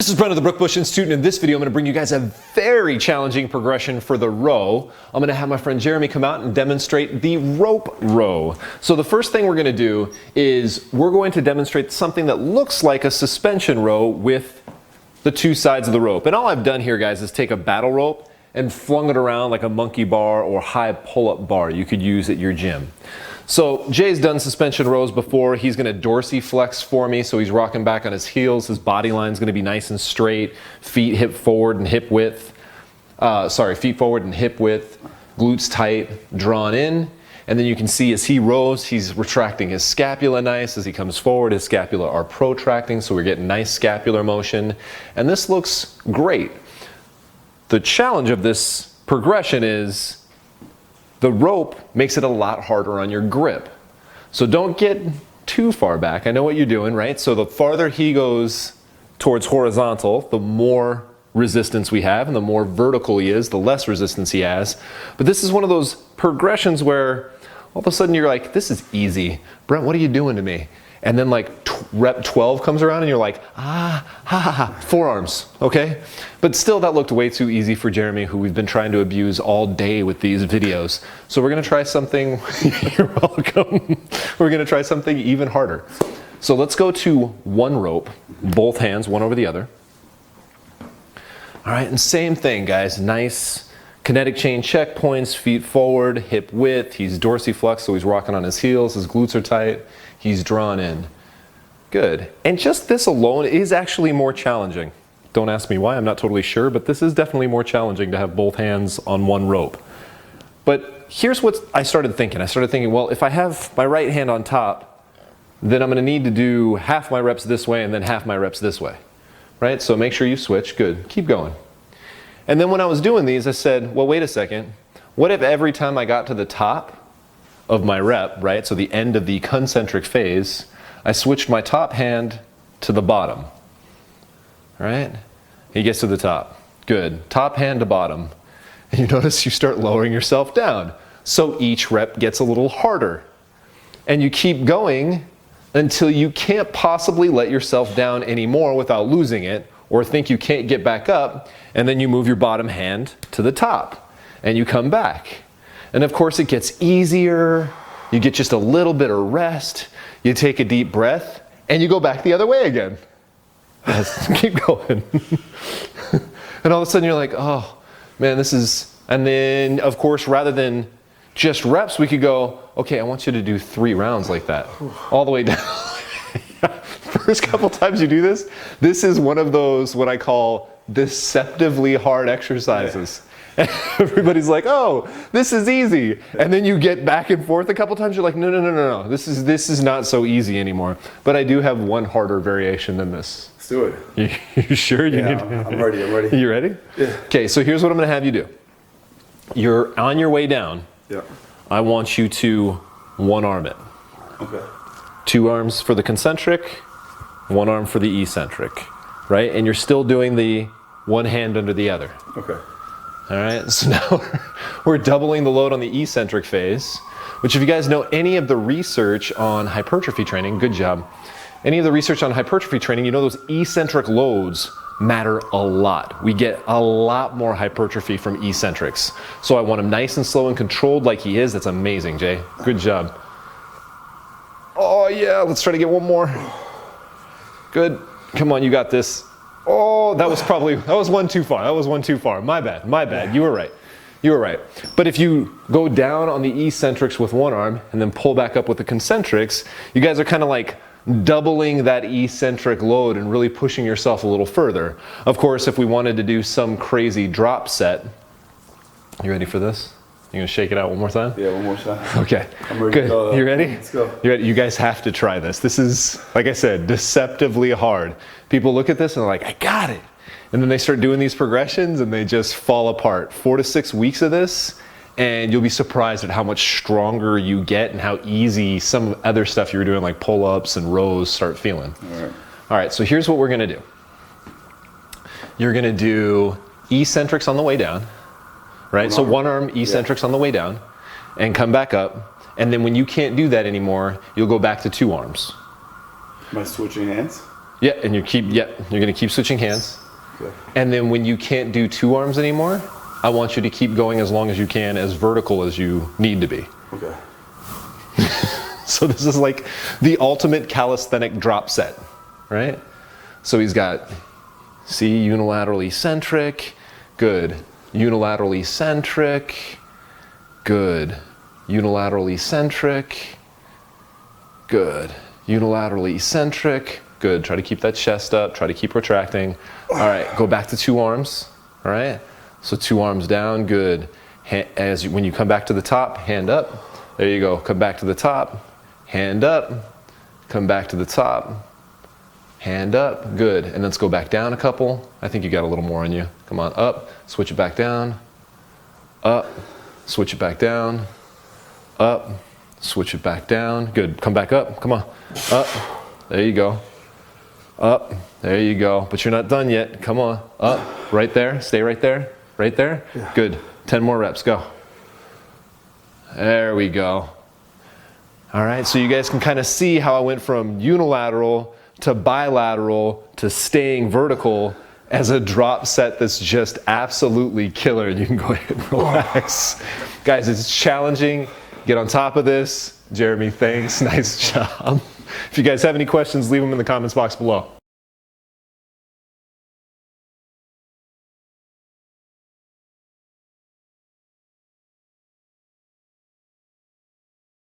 This is Brent of the Brookbush Institute, and in this video I'm going to bring you guys a very challenging progression for the row. I'm going to have my friend Jeremy come out and demonstrate the rope row. So the first thing we're going to do is we're going to demonstrate something that looks like a suspension row with the two sides of the rope. And all I've done here, guys, is take a battle rope and flung it around like a monkey bar or high pull-up bar you could use at your gym. So Jay's done suspension rows before. He's going to dorsiflex for me, so he's rocking back on his heels. His body line's going to be nice and straight. Feet hip forward and hip width. Feet forward and hip width. Glutes tight, drawn in. And then you can see as he rows, he's retracting his scapula nice. As he comes forward, his scapula are protracting, so we're getting nice scapular motion. And this looks great. The challenge of this progression is the rope makes it a lot harder on your grip. So don't get too far back. I know what you're doing, right? So the farther he goes towards horizontal, the more resistance we have, and the more vertical he is, the less resistance he has. But this is one of those progressions where all of a sudden you're like, this is easy. Brent, what are you doing to me? And then like rep 12 comes around and you're like, forearms, okay? But still that looked way too easy for Jeremy, who we've been trying to abuse all day with these videos. So we're gonna try something, you're welcome. We're gonna try something even harder. So let's go to one rope, both hands, one over the other. All right, and same thing, guys, nice kinetic chain checkpoints, feet forward, hip width. He's dorsiflexed, so he's rocking on his heels, his glutes are tight. He's drawn in. Good. And just this alone is actually more challenging. Don't ask me why, I'm not totally sure, but this is definitely more challenging to have both hands on one rope. But here's what I started thinking. I started thinking, well, if I have my right hand on top, then I'm going to need to do half my reps this way and then half my reps this way. Right? So make sure you switch. Good. Keep going. And then when I was doing these, I said, well, wait a second. What if every time I got to the top of my rep, right, so the end of the concentric phase, I switched my top hand to the bottom, all right? He gets to the top. Good. Top hand to bottom. And you notice you start lowering yourself down. So each rep gets a little harder. And you keep going until you can't possibly let yourself down anymore without losing it, or think you can't get back up, and then you move your bottom hand to the top, and you come back. And of course it gets easier, you get just a little bit of rest, you take a deep breath, and you go back the other way again. Yes, keep going. And all of a sudden you're like, oh man, this is, and then of course rather than just reps, we could go, okay, I want you to do 3 rounds like that, all the way down. First couple times you do this, this is one of those what I call deceptively hard exercises. Yeah. And everybody's like, oh, this is easy. And then you get back and forth a couple times, you're like, no, this is not so easy anymore. But I do have one harder variation than this. Let's do it. You sure? I'm ready. You ready? Yeah. Okay, so here's what I'm gonna have you do. You're on your way down. Yeah. I want you to one arm it. Okay. 2 arms for the concentric, 1 arm for the eccentric, right? And you're still doing the one hand under the other. Okay. All right, so now we're doubling the load on the eccentric phase, which if you guys know any of the research on hypertrophy training, good job. Any of the research on hypertrophy training, you know those eccentric loads matter a lot. We get a lot more hypertrophy from eccentrics. So I want him nice and slow and controlled like he is. That's amazing, Jay. Good job. Oh yeah, let's try to get one more. Good. Come on, you got this. Oh, that was one too far. That was one too far. My bad. You were right. But if you go down on the eccentrics with one arm and then pull back up with the concentrics, you guys are kind of like doubling that eccentric load and really pushing yourself a little further. Of course, if we wanted to do some crazy drop set, you ready for this? You gonna shake it out one more time? Yeah, one more time. Okay. I'm ready. Good. You ready? Let's go. You ready? You guys have to try this. This is, like I said, deceptively hard. People look at this and they're like, I got it. And then they start doing these progressions and they just fall apart. 4 to 6 weeks of this, and you'll be surprised at how much stronger you get and how easy some other stuff you were doing, like pull-ups and rows, start feeling. All right, so here's what we're gonna do. You're gonna do eccentrics on the way down. Right, so one arm eccentrics on the way down and come back up. And then when you can't do that anymore, you'll go back to 2 arms. Am I switching hands? Yeah, and you're gonna keep switching hands. Okay. And then when you can't do 2 arms anymore, I want you to keep going as long as you can, as vertical as you need to be. Okay. So this is like the ultimate calisthenic drop set, right? So he's got, see, unilateral eccentric, good. Unilateral eccentric, good. Unilateral eccentric, good. Unilateral eccentric, good. Try to keep that chest up, try to keep retracting. All right, go back to 2 arms, all right? So 2 arms down, good. When you come back to the top, hand up. There you go, come back to the top, hand up, come back to the top, hand up, good. And let's go back down a couple. I think you got a little more on you. Come on, up, switch it back down, up, switch it back down, up, switch it back down. Good, come back up, come on, up, there you go. Up, there you go. But you're not done yet, come on, up, right there, stay right there, right there. Yeah. Good, 10 more reps, go. There we go. All right, so you guys can kind of see how I went from unilateral to bilateral to staying vertical as a drop set that's just absolutely killer. And you can go ahead and relax. Guys, it's challenging. Get on top of this. Jeremy, thanks. Nice job. If you guys have any questions, leave them in the comments box below.